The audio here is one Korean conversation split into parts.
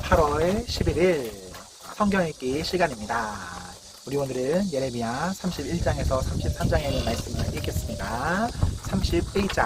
8월 11일 성경 읽기 시간입니다. 우리 오늘은 예레미야 31장에서 33장에 있는 말씀을 읽겠습니다. 31장.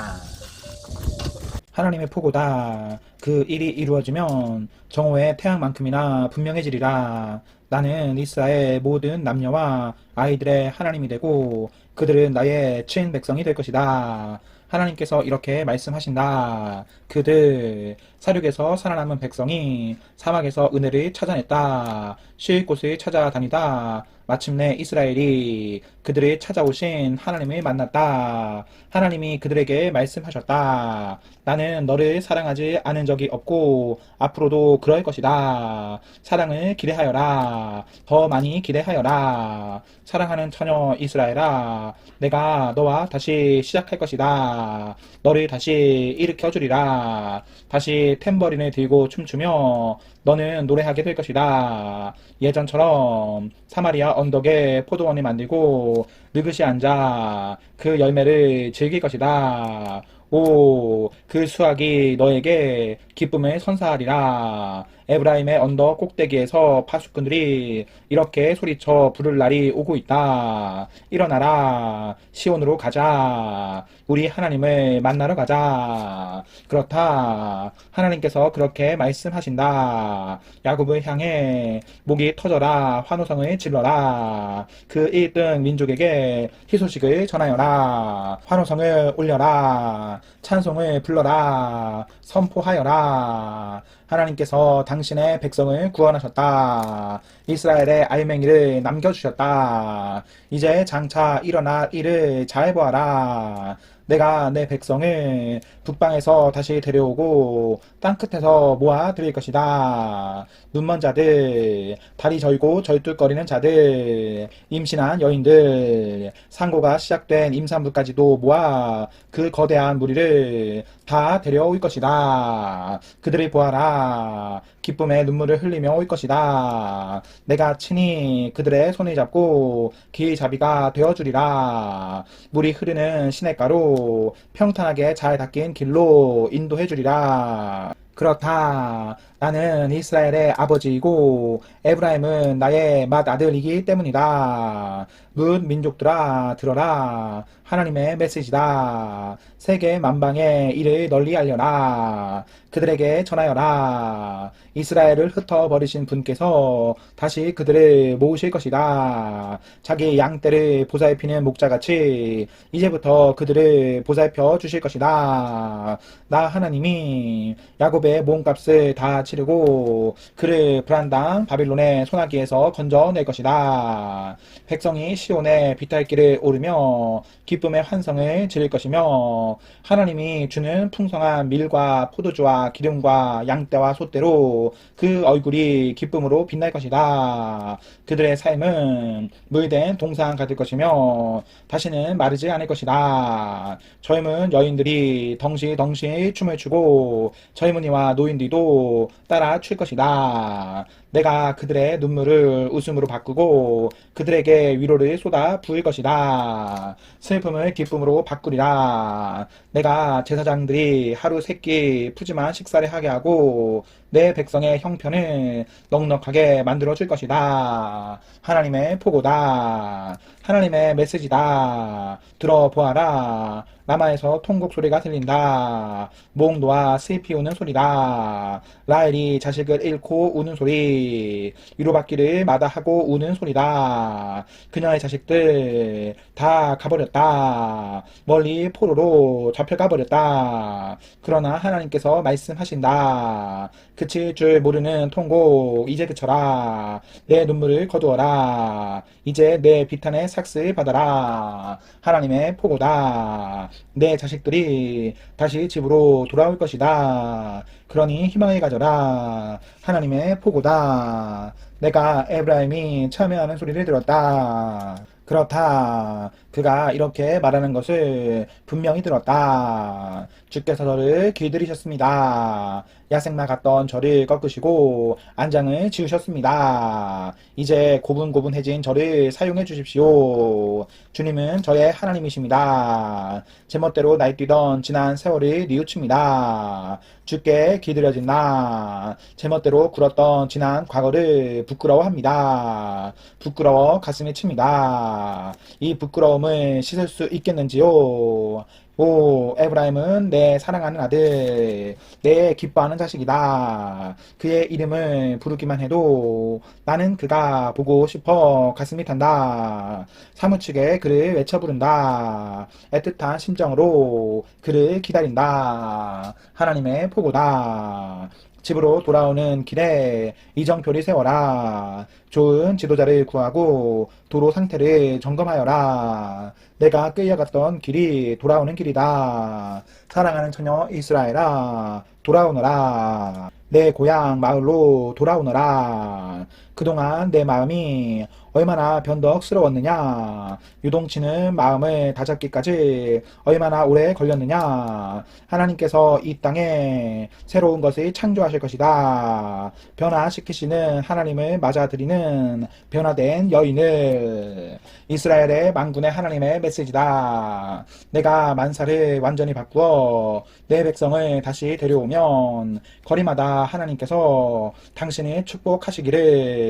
하나님의 포고다. 그 일이 이루어지면 정오의 태양만큼이나 분명해지리라. 나는 이스라엘 모든 남녀와 아이들의 하나님이 되고 그들은 나의 친 백성이 될 것이다. 하나님께서 이렇게 말씀하신다. 그들 사륙에서 살아남은 백성이 사막에서 은혜를 찾아냈다. 쉴 곳을 찾아다니다 마침내 이스라엘이 그들을 찾아오신 하나님을 만났다. 하나님이 그들에게 말씀하셨다. 나는 너를 사랑하지 않은 적이 없고 앞으로도 그럴 것이다. 사랑을 기대하여라. 더 많이 기대하여라. 사랑하는 처녀 이스라엘아, 내가 너와 다시 시작할 것이다. 너를 다시 일으켜 주리라. 다시 탬버린을 들고 춤추며 너는 노래하게 될 것이다. 예전처럼 사마리아 언덕에 포도원을 만들고 느긋이 앉아 그 열매를 즐길 것이다. 오, 그 수확이 너에게 기쁨을 선사하리라. 에브라임의 언덕 꼭대기에서 파수꾼들이 이렇게 소리쳐 부를 날이 오고 있다. 일어나라. 시온으로 가자. 우리 하나님을 만나러 가자. 그렇다. 하나님께서 그렇게 말씀하신다. 야곱을 향해 목이 터져라. 환호성을 질러라. 그 1등 민족에게 희소식을 전하여라. 환호성을 올려라. 찬송을 불러라. 선포하여라. 하나님께서 당신의 백성을 구원하셨다. 이스라엘의 알맹이를 남겨주셨다. 이제 장차 일어날 일을 잘 보아라. 내가 내 백성을 북방에서 다시 데려오고 땅끝에서 모아 드릴 것이다. 눈먼 자들, 다리 절고 절뚝거리는 자들, 임신한 여인들, 상고가 시작된 임산부까지도 모아 그 거대한 무리를 다 데려올 것이다. 그들을 보아라. 기쁨의 눈물을 흘리며 올 것이다. 내가 친히 그들의 손을 잡고 길잡이가 되어주리라. 물이 흐르는 시냇가로 평탄하게 잘 닦인 길로 인도해 주리라. 그렇다. 나는 이스라엘의 아버지이고 에브라임은 나의 맏아들이기 때문이다. 뭇 민족들아 들어라. 하나님의 메시지다. 세계 만방에 이를 널리 알려라. 그들에게 전하여라. 이스라엘을 흩어버리신 분께서 다시 그들을 모으실 것이다. 자기 양떼를 보살피는 목자같이 이제부터 그들을 보살펴 주실 것이다. 나 하나님이 야곱의 몸값을 다 치르고 그를 불안당 바빌론의 소나기에서 건져낼 것이다. 백성이 시온의 비탈길을 오르며 기쁨의 환성을 지를 것이며 하나님이 주는 풍성한 밀과 포도주와 기름과 양떼와 소떼로 그 얼굴이 기쁨으로 빛날 것이다. 그들의 삶은 물된 동상 같을 것이며 다시는 마르지 않을 것이다. 젊은 여인들이 덩실덩실 춤을 추고 젊은이와 노인들도 따라 출 것이다. 내가 그들의 눈물을 웃음으로 바꾸고 그들에게 위로를 쏟아 부을 것이다. 슬픔을 기쁨으로 바꾸리라. 내가 제사장들이 하루 세끼 푸짐한 식사를 하게 하고 내 백성의 형편을 넉넉하게 만들어 줄 것이다. 하나님의 포고다. 하나님의 메시지다. 들어보아라. 라마에서 통곡 소리가 들린다. 목 놓아 슬피 우는 소리다. 라헬이 자식을 잃고 우는 소리. 위로받기를 마다하고 우는 소리다. 그녀의 자식들 다 가버렸다. 멀리 포로로 잡혀가 버렸다. 그러나 하나님께서 말씀하신다. 그칠 줄 모르는 통곡 이제 그쳐라. 내 눈물을 거두어라. 이제 내 비탄의 삭슬 받아라. 하나님의 포고다. 내 자식들이 다시 집으로 돌아올 것이다. 그러니 희망을 가져라. 하나님의 포고다. 내가 에브라임이 참여하는 소리를 들었다. 그렇다. 그가 이렇게 말하는 것을 분명히 들었다. 주께서 저를 길들이셨습니다. 야생마 같던 저를 꺾으시고 안장을 지으셨습니다. 이제 고분고분해진 저를 사용해 주십시오. 주님은 저의 하나님이십니다. 제멋대로 날뛰던 지난 세월을 뉘우칩니다. 주께 길들여진 나 제멋대로 굴었던 지난 과거를 부끄러워합니다. 부끄러워 가슴이 칩니다. 이 부끄러움을 씻을 수 있겠는지요? 오, 에브라임은 내 사랑하는 아들, 내 기뻐하는 자식이다. 그의 이름을 부르기만 해도 나는 그가 보고 싶어 가슴이 탄다. 사무치게 그를 외쳐 부른다. 애틋한 심정으로 그를 기다린다. 하나님의 포고다. 집으로 돌아오는 길에 이정표를 세워라. 좋은 지도자를 구하고 도로 상태를 점검하여라. 내가 끌려갔던 길이 돌아오는 길이다. 사랑하는 처녀 이스라엘아, 돌아오너라. 내 고향 마을로 돌아오너라. 그동안 내 마음이 얼마나 변덕스러웠느냐. 유동치는 마음을 다잡기까지 얼마나 오래 걸렸느냐. 하나님께서 이 땅에 새로운 것을 창조하실 것이다. 변화시키시는 하나님을 맞아들이는 변화된 여인을. 이스라엘의 만군의 하나님의 메시지다. 내가 만사를 완전히 바꾸어 내 백성을 다시 데려오면 거리마다 하나님께서 당신을 축복하시기를.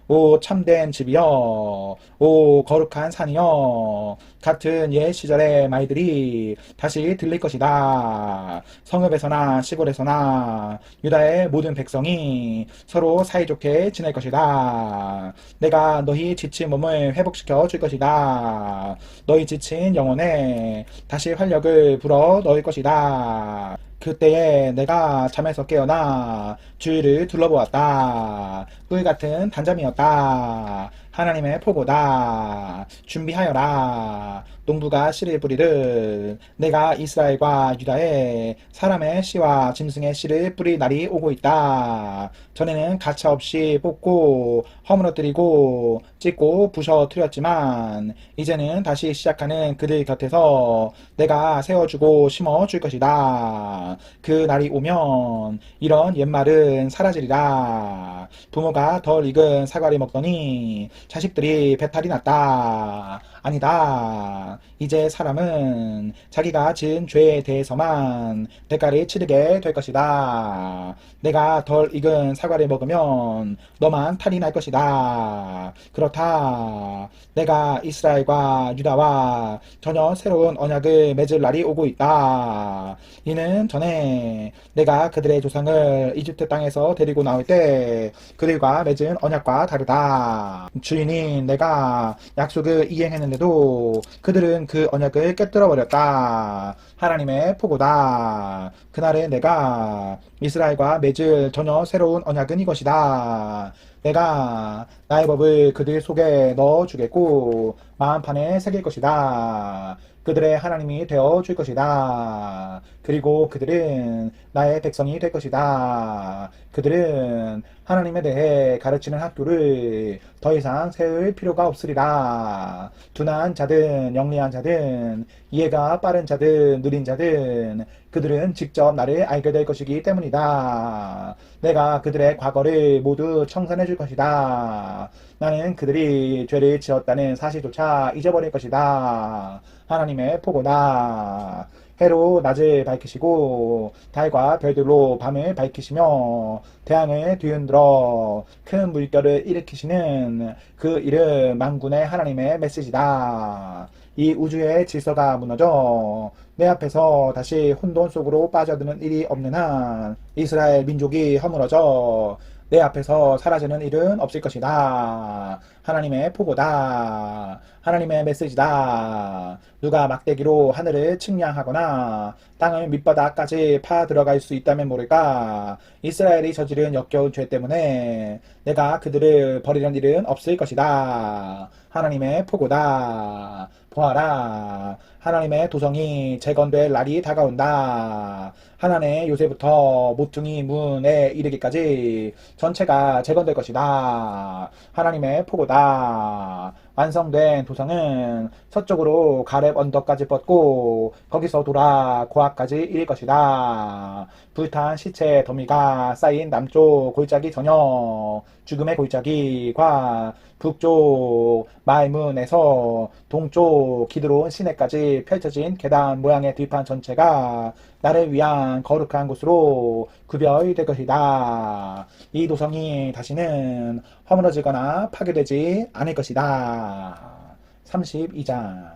오 참된 집이여, 오 거룩한 산이여, 같은 옛 시절의 말들이 다시 들릴 것이다. 성읍에서나 시골에서나 유다의 모든 백성이 서로 사이좋게 지낼 것이다. 내가 너희 지친 몸을 회복시켜 줄 것이다. 너희 지친 영혼에 다시 활력을 불어 넣을 것이다. 그때에 내가 잠에서 깨어나 주위를 둘러보았다. 꿀같은 단잠이었다. 하나님의 포고다. 준비하여라. 농부가 씨를 뿌리듯 내가 이스라엘과 유다에 사람의 씨와 짐승의 씨를 뿌릴 날이 오고 있다. 전에는 가차없이 뽑고 허물어뜨리고 찢고 부셔뜨렸지만 이제는 다시 시작하는 그들 곁에서 내가 세워주고 심어줄 것이다. 그 날이 오면 이런 옛말은 사라지리라. 부모가 덜 익은 사과를 먹더니 자식들이 배탈이 났다. 아니다. 이제 사람은 자기가 지은 죄에 대해서만 대가를 치르게 될 것이다. 내가 덜 익은 사과를 먹으면 너만 탈이 날 것이다. 그렇다. 내가 이스라엘과 유다와 전혀 새로운 언약을 맺을 날이 오고 있다. 이는 전에 내가 그들의 조상을 이집트 땅에서 데리고 나올 때 그들과 맺은 언약과 다르다. 주인인 내가 약속을 이행했는데도 그들은 그 언약을 깨뜨려 버렸다. 하나님의 포고다. 그날에 내가 이스라엘과 맺을 전혀 새로운 언약은 이것이다. 내가 나의 법을 그들 속에 넣어주겠고 마음판에 새길 것이다. 그들의 하나님이 되어 줄 것이다. 그리고 그들은 나의 백성이 될 것이다. 그들은 하나님에 대해 가르치는 학교를 더 이상 세울 필요가 없으리라. 둔한 자든 영리한 자든 이해가 빠른 자든 느린 자든 그들은 직접 나를 알게 될 것이기 때문이다. 내가 그들의 과거를 모두 청산해 줄 것이다. 나는 그들이 죄를 지었다는 사실조차 잊어버릴 것이다. 하나님의 포고다. 해로 낮을 밝히시고 달과 별들로 밤을 밝히시며 태양을 뒤흔들어 큰 물결을 일으키시는 그 이름 만군의 하나님의 메시지다. 이 우주의 질서가 무너져 내 앞에서 다시 혼돈 속으로 빠져드는 일이 없는 한 이스라엘 민족이 허물어져 내 앞에서 사라지는 일은 없을 것이다. 하나님의 포고다. 하나님의 메시지다. 누가 막대기로 하늘을 측량하거나 땅을 밑바닥까지 파 들어갈 수 있다면 모를까. 이스라엘이 저지른 역겨운 죄 때문에 내가 그들을 버리는 일은 없을 것이다. 하나님의 포고다. 보아라. 하나님의 도성이 재건될 날이 다가온다. 하나님의 요새부터 모퉁이 문에 이르기까지 전체가 재건될 것이다. 하나님의 포고다. 완성된 도성은 서쪽으로 가렙 언덕까지 뻗고 거기서 돌아 고아까지 이를 것이다. 불탄 시체 더미가 쌓인 남쪽 골짜기 전역 죽음의 골짜기과 북쪽 말문에서 동쪽 기드론 시내까지 펼쳐진 계단 모양의 들판 전체가 나를 위한 거룩한 곳으로 구별될 것이다. 이 도성이 다시는 허물어지거나 파괴되지 않을 것이다. 32장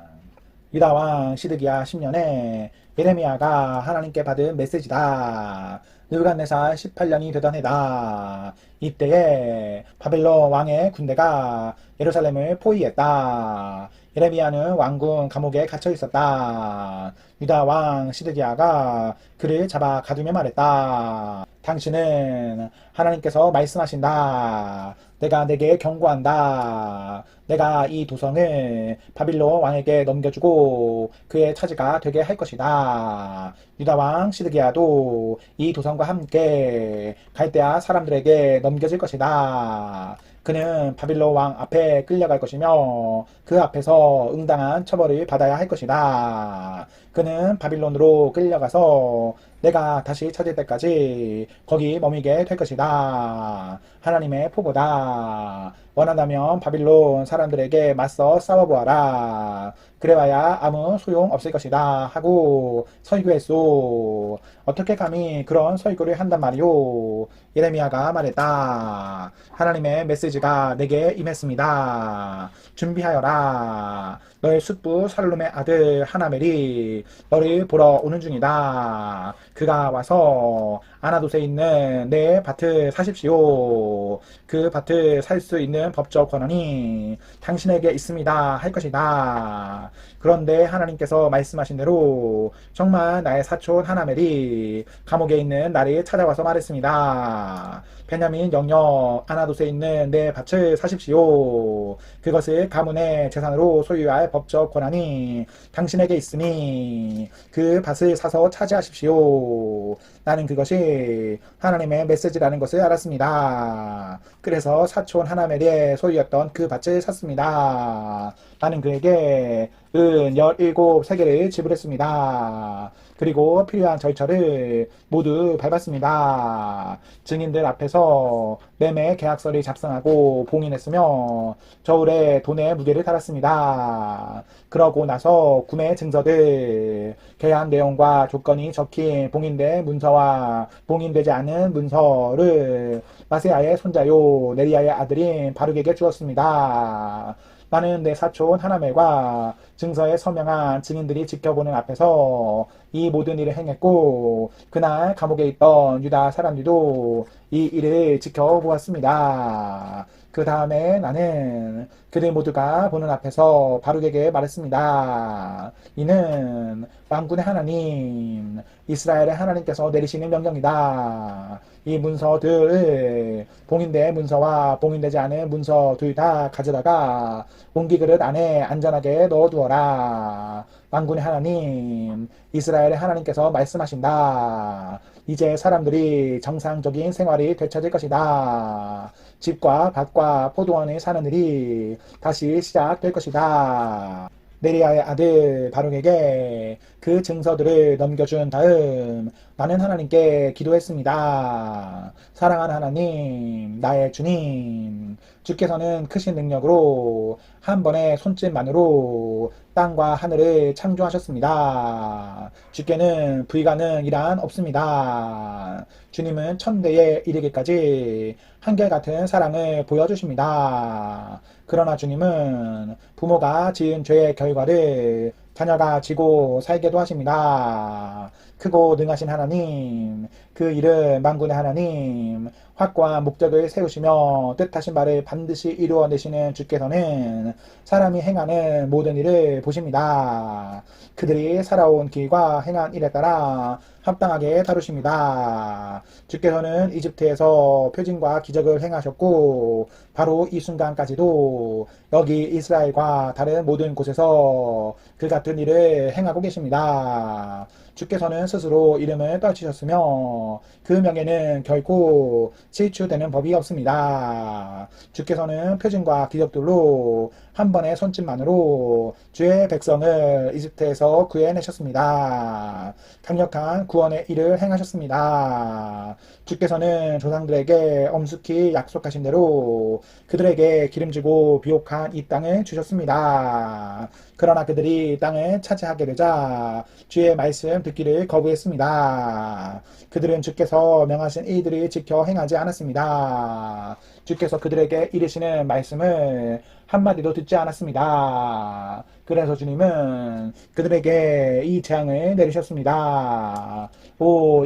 유다 왕 시드기야 10년에 예레미야가 하나님께 받은 메시지다. 느부갓네살 18년이 되던 해다. 이때에 바벨론 왕의 군대가 예루살렘을 포위했다. 예레미야는 왕궁 감옥에 갇혀 있었다. 유다 왕 시드기야가 그를 잡아 가두며 말했다. 당신은 하나님께서 말씀하신다. 내가 내게 경고한다. 내가 이 도성을 바빌론 왕에게 넘겨주고 그의 차지가 되게 할 것이다. 유다 왕 시드기야도 이 도성과 함께 갈대아 사람들에게 넘겨질 것이다. 그는 바빌론 왕 앞에 끌려갈 것이며 그 앞에서 응당한 처벌을 받아야 할 것이다. 그는 바빌론으로 끌려가서 내가 다시 찾을 때까지 거기 머미게 될 것이다. 하나님의 포고다. 원한다면 바빌론 사람들에게 맞서 싸워보아라. 그래봐야 아무 소용 없을 것이다 하고 설교했소. 어떻게 감히 그런 설교를 한단 말이오. 예레미야가 말했다. 하나님의 메시지가 내게 임했습니다. 준비하여라. 너의 숙부 살룸의 아들 하나멜이 너를 보러 오는 중이다. 그가 와서 아나돗에 있는 내 밭을 사십시오. 그 밭을 살 수 있는 법적 권한이 당신에게 있습니다 할 것이다. 그런데 하나님께서 말씀하신 대로 정말 나의 사촌 하나멜이 감옥에 있는 나를 찾아와서 말했습니다. 베냐민 영역 아나돗에 있는 내 밭을 사십시오. 그것을 가문의 재산으로 소유할 법적 권한이 당신에게 있으니 그 밭을 사서 차지하십시오. 나는 그것이 하나님의 메시지라는 것을 알았습니다. 그래서 사촌 하나멜의 소유였던 그 밭을 샀습니다. 나는 그에게 은 17세계를 지불했습니다. 그리고 필요한 절차를 모두 밟았습니다. 증인들 앞에서 매매 계약서를 작성하고 봉인했으며 저울에 돈의 무게를 달았습니다. 그러고 나서 구매 증서들, 계약 내용과 조건이 적힌 봉인된 문서와 봉인되지 않은 문서를 마세야의 손자요 네리야의 아들인 바룩에게 주었습니다. 나는 내 사촌 하나멜과 증서에 서명한 증인들이 지켜보는 앞에서 이 모든 일을 행했고 그날 감옥에 있던 유다 사람들도 이 일을 지켜보았습니다. 그 다음에 나는 그들 모두가 보는 앞에서 바룩에게 말했습니다. 이는 만군의 하나님 이스라엘의 하나님께서 내리시는 명령이다. 이 문서들을 봉인된 문서와 봉인되지 않은 문서 둘 다 가져다가 옹기 그릇 안에 안전하게 넣어두어라. 만군의 하나님 이스라엘의 하나님께서 말씀하신다. 이제 사람들이 정상적인 생활이 되찾을 것이다. 집과 밭과 포도원에 사는 일이 다시 시작될 것이다. 네리야의 아들 바룩에게 그 증서들을 넘겨준 다음 나는 하나님께 기도했습니다. 사랑하는 하나님, 나의 주님, 주께서는 크신 능력으로 한 번의 손짓만으로 땅과 하늘을 창조하셨습니다. 주께는 불가능이란 없습니다. 주님은 천대에 이르기까지 한결같은 사랑을 보여주십니다. 그러나 주님은 부모가 지은 죄의 결과를 자녀가 지고 살게도 하십니다. 크고 능하신 하나님, 그 이름 만군의 하나님, 확고한 목적을 세우시며 뜻하신 바를 반드시 이루어내시는 주께서는 사람이 행하는 모든 일을 보십니다. 그들이 살아온 길과 행한 일에 따라 합당하게 다루십니다. 주께서는 이집트에서 표징과 기적을 행하셨고 바로 이 순간까지도 여기 이스라엘과 다른 모든 곳에서 그 같은 일을 행하고 계십니다. 주께서는 스스로 이름을 떨치셨으며 그 명예는 결코 실추되는 법이 없습니다. 주께서는 표징과 기적들로 한 번의 손짓만으로 주의 백성을 이집트에서 구해내셨습니다. 강력한 구원의 일을 행하셨습니다. 주께서는 조상들에게 엄숙히 약속하신 대로 그들에게 기름지고 비옥한 이 땅을 주셨습니다. 그러나 그들이 땅을 차지하게 되자 주의 말씀 듣기를 거부했습니다. 그들은 주께서 명하신 이들을 지켜 행하지 않았습니다. 주께서 그들에게 이르시는 말씀을 한마디도 듣지 않았습니다. 그래서 주님은 그들에게 이 재앙을 내리셨습니다.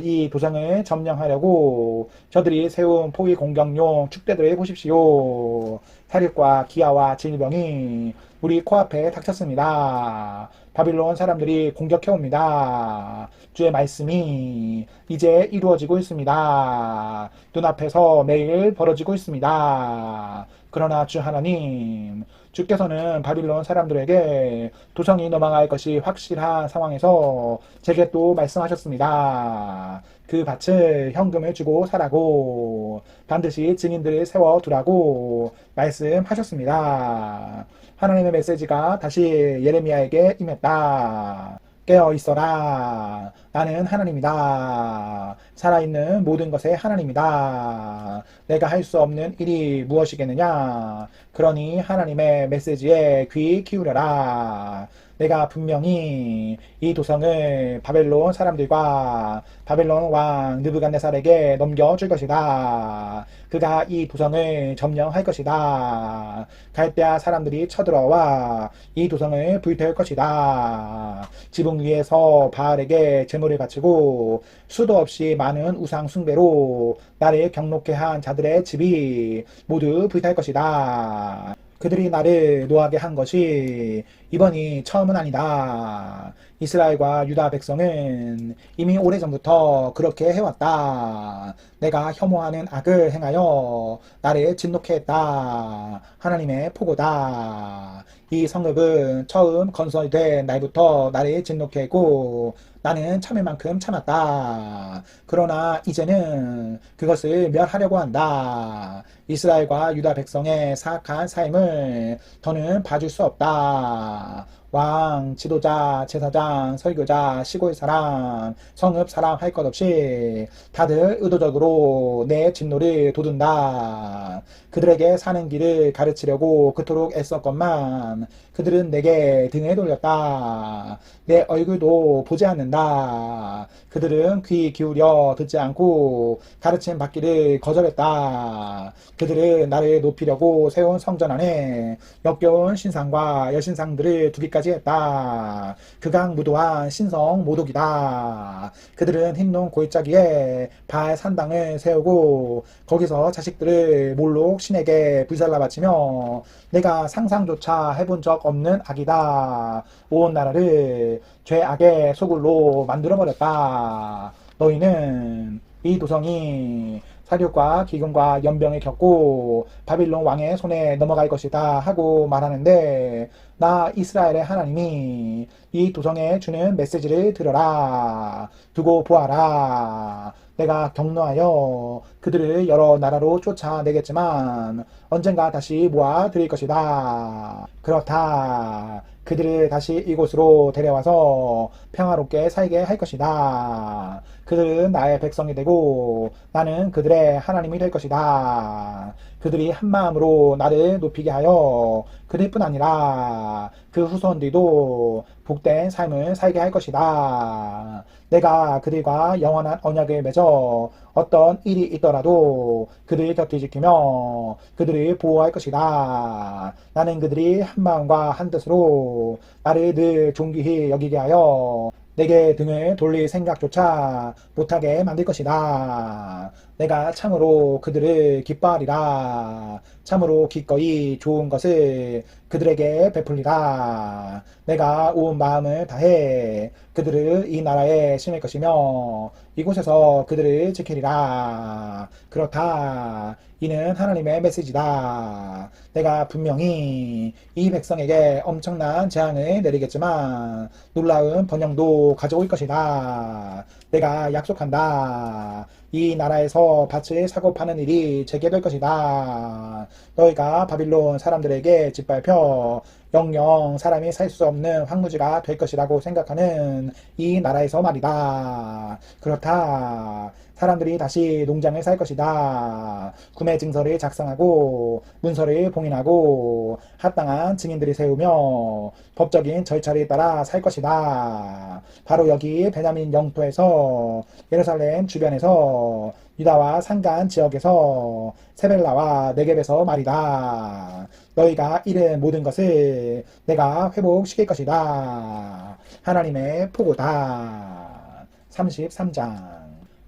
이 도성을 점령하려고 저들이 세운 포위 공격용 축대들을 보십시오. 사륙과 기아와 질병이 우리 코앞에 닥쳤습니다. 바빌론 사람들이 공격해옵니다. 주의 말씀이 이제 이루어지고 있습니다. 눈앞에서 매일 벌어지고 있습니다. 그러나 주 하나님, 주께서는 바빌론 사람들에게 도성이 넘어갈 것이 확실한 상황에서 제게 또 말씀하셨습니다. 그 밭을 현금을 주고 사라고 반드시 증인들을 세워두라고 말씀하셨습니다. 하나님의 메시지가 다시 예레미야에게 임했다. 깨어 있어라. 나는 하나님이다. 살아있는 모든 것의 하나님이다. 내가 할 수 없는 일이 무엇이겠느냐? 그러니 하나님의 메시지에 귀 기울여라. 내가 분명히 이 도성을 바벨론 사람들과 바벨론 왕 느부갓네살에게 넘겨줄 것이다. 그가 이 도성을 점령할 것이다. 갈대아 사람들이 쳐들어와 이 도성을 불태울 것이다. 지붕 위에서 바알에게 제물을 바치고 수도 없이 많은 우상 숭배로 나를 경록케 한 자들의 집이 모두 불탈 것이다. 그들이 나를 노하게 한 것이 이번이 처음은 아니다. 이스라엘과 유다 백성은 이미 오래전부터 그렇게 해왔다. 내가 혐오하는 악을 행하여 나를 진노케 했다. 하나님의 포고다. 이 성읍은 처음 건설된 날부터 나를 진노케 했고 나는 참을 만큼 참았다. 그러나 이제는 그것을 멸하려고 한다. 이스라엘과 유다 백성의 사악한 삶을 더는 봐줄 수 없다. 왕, 지도자, 제사장, 설교자, 시골 사람, 성읍 사람 할 것 없이 다들 의도적으로 내 진노를 돋운다. 그들에게 사는 길을 가르치려고 그토록 애썼건만 그들은 내게 등을 돌렸다. 내 얼굴도 보지 않는다. 그들은 귀 기울여 듣지 않고 가르침 받기를 거절했다. 그들은 나를 높이려고 세운 성전 안에 역겨운 신상과 여신상들을 두기까지 했다. 극악무도한 신성 모독이다. 그들은 흰농 골짜기에 바알 산당을 세우고 거기서 자식들을 몰록 신에게 불살라 바치며 내가 상상조차 해본 적 없는 악이다. 온 나라를 죄악의 소굴로 만들어버렸다. 너희는 이 도성이 사륙과 기근과 연병을 겪고 바빌론 왕의 손에 넘어갈 것이다 하고 말하는데 나 이스라엘의 하나님이 이 도성에 주는 메시지를 들어라. 두고 보아라. 내가 격노하여 그들을 여러 나라로 쫓아내겠지만 언젠가 다시 모아 드릴 것이다. 그렇다. 그들을 다시 이곳으로 데려와서 평화롭게 살게 할 것이다. 그들은 나의 백성이 되고 나는 그들의 하나님이 될 것이다. 그들이 한마음으로 나를 높이게 하여 그들뿐 아니라 그 후손들도 복된 삶을 살게 할 것이다. 내가 그들과 영원한 언약을 맺어 어떤 일이 있더라도 그들을 곁을 지키며 그들을 보호할 것이다. 나는 그들이 한마음과 한뜻으로 나를 늘 존귀히 여기게 하여 내게 등을 돌릴 생각조차 못하게 만들 것이다. 내가 참으로 그들을 기뻐하리라. 참으로 기꺼이 좋은 것을 그들에게 베풀리라. 내가 온 마음을 다해 그들을 이 나라에 심을 것이며 이곳에서 그들을 지키리라. 그렇다. 이는 하나님의 메시지다. 내가 분명히 이 백성에게 엄청난 재앙을 내리겠지만 놀라운 번영도 가져올 것이다. 내가 약속한다. 이 나라에서 밭을 사고 파는 일이 재개될 것이다. 너희가 바빌론 사람들에게 짓밟혀 영영 사람이 살 수 없는 황무지가 될 것이라고 생각하는 이 나라에서 말이다. 그렇다. 사람들이 다시 농장을 살 것이다. 구매 증서를 작성하고 문서를 봉인하고 합당한 증인들이 세우며 법적인 절차를 따라 살 것이다. 바로 여기 베냐민 영토에서 예루살렘 주변에서 유다와 산간 지역에서 세벨라와 네겝에서 말이다. 너희가 잃은 모든 것을 내가 회복시킬 것이다. 하나님의 포고다. 33장.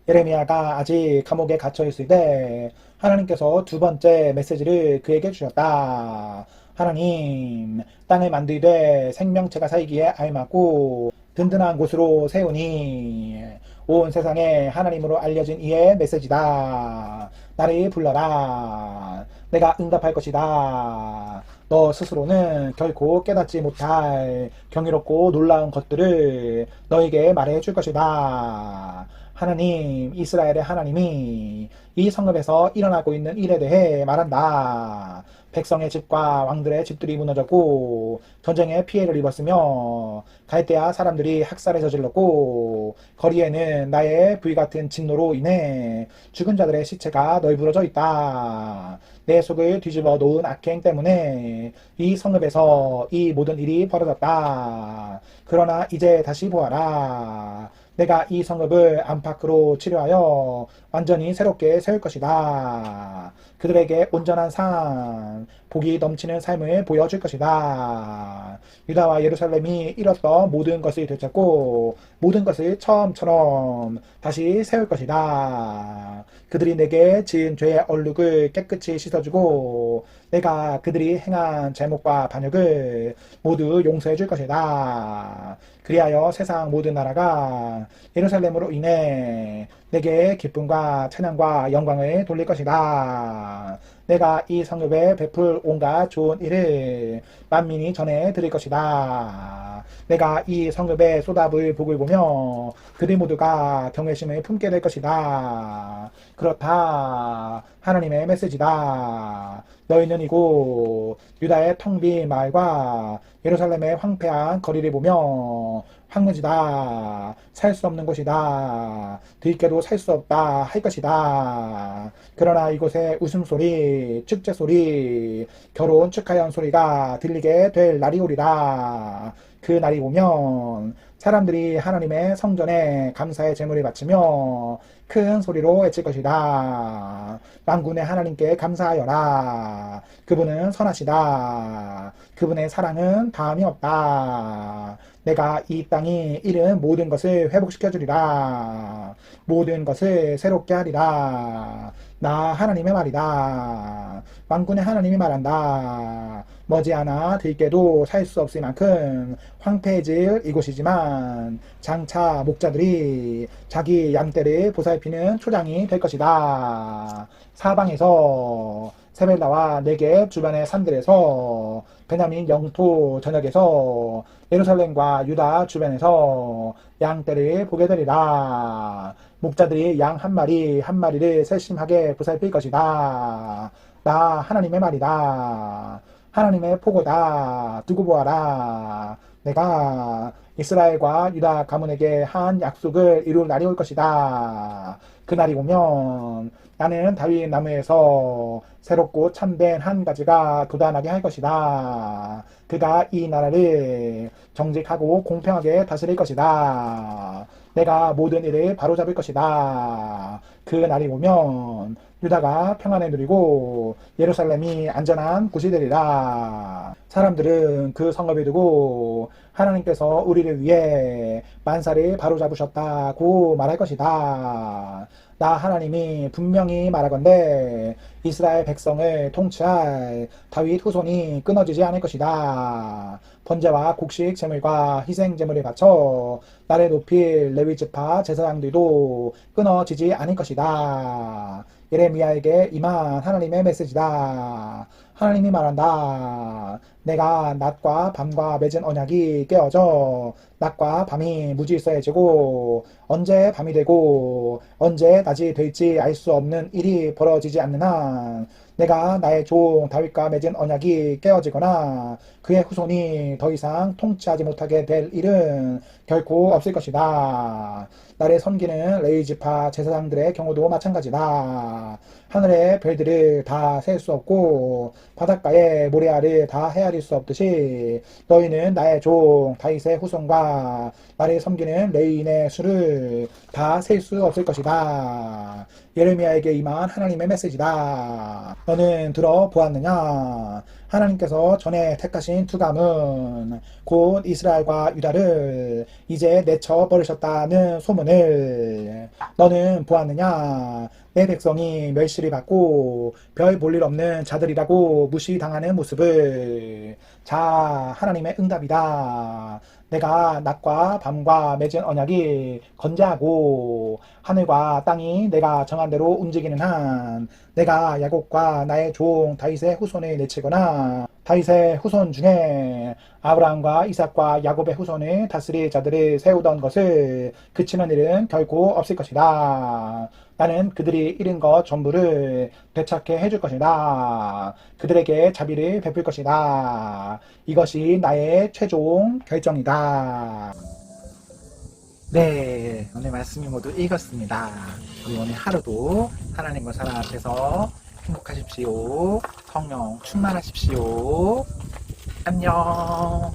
예레미야가 아직 감옥에 갇혀 있을 때 하나님께서 두 번째 메시지를 그에게 주셨다. 하나님, 땅을 만들되 생명체가 살기에 알맞고 든든한 곳으로 세우니 온 세상에 하나님으로 알려진 이의 메시지다. 나를 불러라. 내가 응답할 것이다. 너 스스로는 결코 깨닫지 못할 경이롭고 놀라운 것들을 너에게 말해 줄 것이다. 하나님, 이스라엘의 하나님이 이 성읍에서 일어나고 있는 일에 대해 말한다. 백성의 집과 왕들의 집들이 무너졌고 전쟁에 피해를 입었으며 갈대아 사람들이 학살에 저질렀고 거리에는 나의 불같은 진노로 인해 죽은 자들의 시체가 널브러져 있다. 내 속을 뒤집어 놓은 악행 때문에 이 성읍에서 이 모든 일이 벌어졌다. 그러나 이제 다시 보아라. 내가 이 성읍을 안팎으로 치료하여 완전히 새롭게 세울 것이다. 그들에게 온전한 삶, 복이 넘치는 삶을 보여줄 것이다. 유다와 예루살렘이 잃었던 모든 것을 되찾고 모든 것을 처음처럼 다시 세울 것이다. 그들이 내게 지은 죄의 얼룩을 깨끗이 씻어주고 내가 그들이 행한 잘못과 반역을 모두 용서해 줄 것이다. 그리하여 세상 모든 나라가 예루살렘으로 인해 내게 기쁨과 찬양과 영광을 돌릴 것이다. 내가 이 성읍에 베풀 온갖 좋은 일을 만민이 전해 드릴 것이다. 내가 이 성읍에 쏟아부을 복을 보며 그들 모두가 경외심을 품게 될 것이다. 그렇다. 하나님의 메시지다. 너희는 이곳 유다의 텅 빈 마을과 예루살렘의 황폐한 거리를 보며 황무지다. 살 수 없는 곳이다. 들깨도 살 수 없다 할 것이다. 그러나 이곳에 웃음소리, 축제소리, 결혼 축하연 소리가 들리게 될 날이 오리라. 그 날이 오면 사람들이 하나님의 성전에 감사의 제물을 바치며 큰 소리로 외칠 것이다. 만군의 하나님께 감사하여라. 그분은 선하시다. 그분의 사랑은 다함이 없다. 내가 이 땅이 잃은 모든 것을 회복시켜 주리라. 모든 것을 새롭게 하리라. 나 하나님의 말이다. 만군의 하나님이 말한다. 머지않아 들깨도 살 수 없을 만큼 황폐해질 이곳이지만 장차 목자들이 자기 양떼를 보살피는 초장이 될 것이다. 사방에서 세벨라와 네겝 주변의 산들에서 베냐민 영토 전역에서 예루살렘과 유다 주변에서 양떼를 보게 되리라. 목자들이 양 한 마리 한 마리를 세심하게 보살필 것이다. 나 하나님의 말이다. 하나님의 포고다. 두고 보아라. 내가 이스라엘과 유다 가문에게 한 약속을 이룰 날이 올 것이다. 그날이 오면 나는 다윗 나무에서 새롭고 참된 한 가지가 돋아나게 할 것이다. 그가 이 나라를 정직하고 공평하게 다스릴 것이다. 내가 모든 일을 바로잡을 것이다. 그 날이 오면 유다가 평안에 누리고 예루살렘이 안전한 곳이 되리라. 사람들은 그 성읍에 두고 하나님께서 우리를 위해 만사를 바로잡으셨다고 말할 것이다. 나 하나님이 분명히 말하건대 이스라엘 백성을 통치할 다윗 후손이 끊어지지 않을 것이다. 번제와 곡식 제물과 희생 제물을 바쳐 나를 높일 레위 지파 제사장들도 끊어지지 않을 것이다. 예레미야에게 임한 하나님의 메시지다. 하나님이 말한다. 내가 낮과 밤과 맺은 언약이 깨어져 낮과 밤이 무질서해지고 언제 밤이 되고 언제 낮이 될지 알 수 없는 일이 벌어지지 않는 한 내가 나의 종 다윗과 맺은 언약이 깨어지거나 그의 후손이 더 이상 통치하지 못하게 될 일은 결코 없을 것이다. 나를 섬기는 레위 지파 제사장들의 경우도 마찬가지다. 하늘의 별들을 다 셀 수 없고 바닷가의 모래알을 다 헤아릴 수 없듯이 너희는 나의 종 다윗의 후손과 나를 섬기는 레위인의 수를 다 셀 수 없을 것이다. 예레미야에게 임한 하나님의 메시지다. 너는 들어보았느냐? 하나님께서 전에 택하신 두 가문 곧 이스라엘과 유다를 이제 내쳐 버리셨다는 소문을 너는 보았느냐? 내 백성이 멸시를 받고 별 볼 일 없는 자들이라고 무시당하는 모습을. 자, 하나님의 응답이다. 내가 낮과 밤과 맺은 언약이 건재하고 하늘과 땅이 내가 정한 대로 움직이는 한 내가 야곱과 나의 종 다윗의 후손을 내치거나 다윗의 후손 중에 아브라함과 이삭과 야곱의 후손을 다스릴 자들을 세우던 것을 그치는 일은 결코 없을 것이다. 나는 그들이 잃은 것 전부를 되찾게 해줄 것이다. 그들에게 자비를 베풀 것이다. 이것이 나의 최종 결정이다. 네, 오늘 말씀이 모두 읽었습니다. 우리 오늘 하루도 하나님과 사랑 앞에서 행복하십시오. 성령 충만하십시오. 안녕.